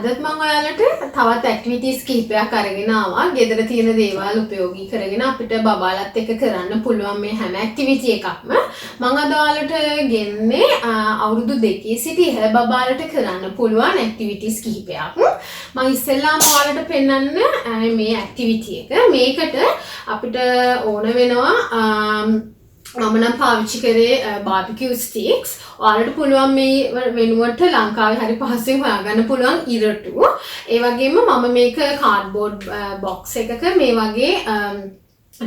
අදත් මම ඔයාලට තවත් ඇක්ටිවිටීස් කිහිපයක් අරගෙන ආවා. ගෙදර තියෙන දේවල් උපයෝගී කරගෙන අපිට බබාලත් එක්ක කරන්න පුළුවන් මේ හැම ඇක්ටිවිටි එකක්ම මම අද ඔයාලට ගෙන්නේ අවුරුදු 2 සිටි ඉහළ බබාලට කරන්න පුළුවන් ඇක්ටිවිටීස් කිහිපයක්. මම ඉස්සෙල්ලාම ඔයාලට පෙන්නන්න මේ ඇක්ටිවිටි එක. මේකට අපිට ඕන වෙනවා මම නම් පාවිච්චි කරේ බාර්බිකියු ස්ටික්ස්. ඔයාලට පුළුවන් මේ වෙනුවට ලංකාවේ හරි පහසුවෙන් හොයාගන්න පුළුවන් ඉරටු. ඒ වගේම මම මේක කාඩ්බෝඩ් බොක්ස් එකක මේ වගේ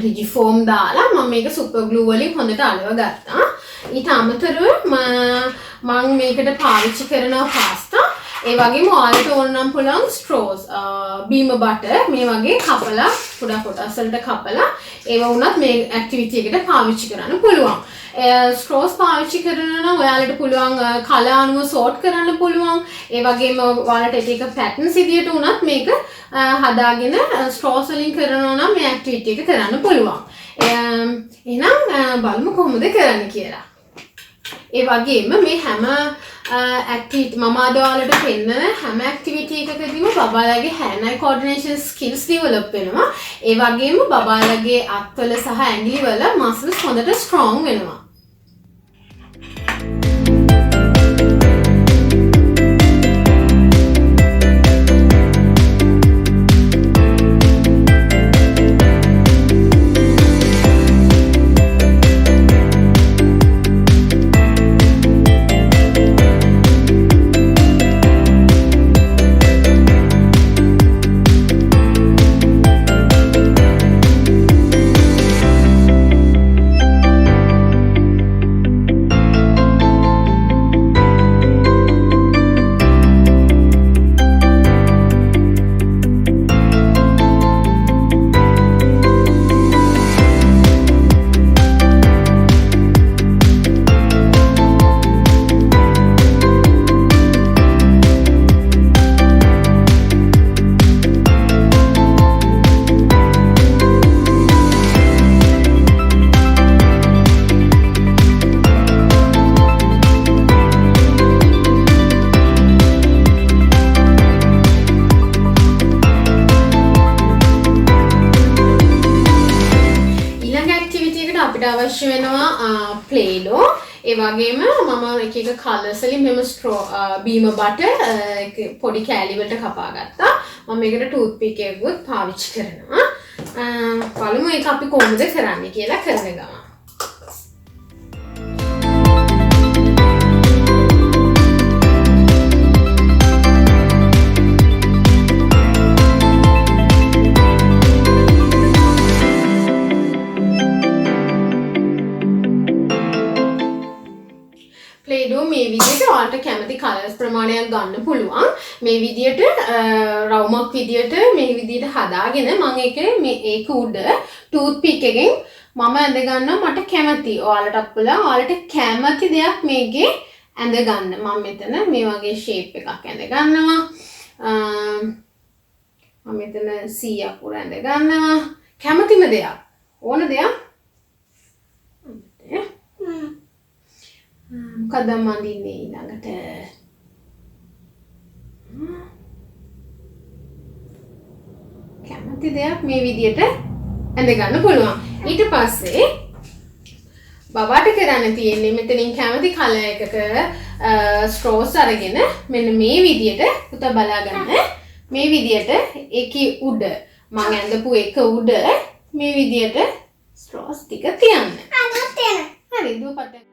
රිජි ෆෝම් දාලා මම මේක සුපර් ග්ලූ වලින් හොඳට අලව ගත්තා. ඊට අමතරව මම මේකට පාවිච්චි කරනවා පාස්තා. ඒ වගේම ඔයාලට ඕන නම් පුළුවන් ස්ට්‍රෝස් බීම බටර් මේ වගේ කපලා පොඩ කොටස් වලට කපලා ඒව වුණත් මේ ඇක්ටිවිටි එකට පාවිච්චි කරන්න පුළුවන්. ස්ට්‍රෝස් පාවිච්චි කරනවා නම් ඔයාලට පුළුවන් කලර් අනුව සෝට් කරන්න පුළුවන්. ඒ වගේම ඔයාලට එක එක පැටර්න්ස් විදියට උනත් මේක හදාගෙන ස්ට්‍රෝස් වලින් කරනවා නම් මේ ඇක්ටිවිටි එක කරන්න පුළුවන්. එහෙනම් බලමු කොහොමද කරන්න කියලා. ඒ වගේම මේ හැම ඇක්ටිවිටි මම අද ඔයාලට පෙන්නන හැම activity එකකදීම බබාලගේ hand eye coordination skills develop වෙනවා. ඒ වගේම බබාලගේ අත්වල සහ ඇඟිලි වල muscles හොඳට strong වෙනවා. අවශ්‍ය වෙනවා ප්ලේ-ඩෝ. ඒ වගේම මම එක එක කලර්ස් වලින් මෙම බීම බටර් පොඩි කෑලි වලට කපා ගත්තා. මම මේකට ටූත් පික් එකකුත් පාවිච්චි කරනවා. බලමු ඒක අපි කොහොමද කරන්නේ කියලා කරන ගමන්. ප්ලේ-ඩෝ මේ විදිහට ඔයාලට කැමති කලර්ස් ප්‍රමාණයක් ගන්න පුළුවන්. මේ විදිහට රවුමක් විදිහට මේ විදිහට හදාගෙන මම ඒක උඩ ටූත් පික් එකෙන් මම ඇඳ ගන්නවා මට කැමති. ඔයාලටත් පුළුවන් ඔයාලට කැමති දෙයක් මේකේ ඇඳ ගන්න. මම මෙතන මේ වගේ ෂේප් එකක් ඇඳ ගන්නවා. මම මෙතන C අකුර ඇඳ ගන්නවා. කැමතිම දෙයක්. ඕන දෙයක්. මොකද මම අඳින්නේ ඊළඟට කැමති දෙයක් මේ විදියට ඇඳ ගන්න පුළුවන්. ඊට පස්සේ බබාට කරන්න තියෙන්නේ මෙතනින් කැමති කලර් එකක ස්ට්‍රෝස් අරගෙන මෙන්න මේ විදියට පුතා බලා ගන්න. මේ විදියට ඒකේ උඩ මම ඇඳපු එක උඩ මේ විදියට ස්ට්‍රෝස් ටික තියන්න. හරි දුපට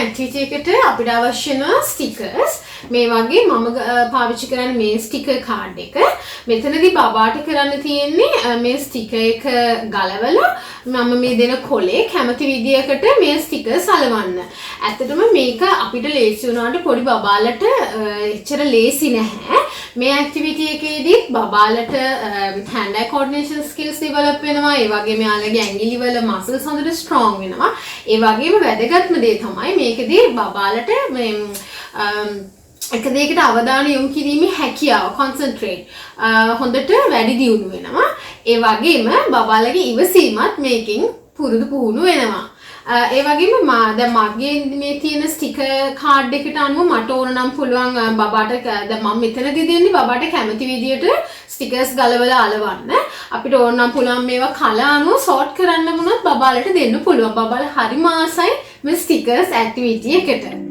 ඇක්ටිවිටි එකට අපිට අවශ්‍ය වෙන ස්ටිකර්ස් මේ වගේ මම පාවිච්චි කරන්නේ මේ ස්ටිකර් කාඩ් එක. මෙතනදී බබාට කරන්න තියෙන්නේ මේ ස්ටිකර් එක ගලවලා මම මේ දෙන කොලේ කැමති විදියකට මේ ස්ටිකර්ස් අලවන්න. ඇත්තටම මේක අපිට ලේසි වුණාට පොඩි බබාලට එච්චර ලේසි නැහැ. මේ ඇක්ටිවිටි එකේදී බබාලට hand eye coordination skills develop වෙනවා. ඒ වගේම යාළගේ ඇඟිලි වල muscles හොඳට strong වෙනවා. ඒ වගේම වැදගත්ම දේ තමයි මේකදී බබාලට මේ එක දෙයකට අවධානය යොමු කිරීමේ හැකියාව concentrate හොඳට වැඩි දියුණු වෙනවා. ඒ වගේම බබාලගේ ඉවසීමත් මේකෙන් පුරුදු පුහුණු වෙනවා. ඒ වගේම දැන් මගේ මේ තියෙන ස්ටිකර් කාඩ් එකට අනුව මට ඕන නම් පුළුවන් බබාට දැන් මම මෙතනදී දෙන්නේ බබාට කැමති විදියට ස්ටිකර්ස් ගලවලා අලවන්න. අපිට ඕන නම් පුළුවන් මේවා කලර් අනුව සෝට් කරන්න වුණොත් බබාලට දෙන්න පුළුවන්. බබාලා හරිම ආසයි මේ ස්ටිකර්ස් ඇක්ටිවිටි එකට.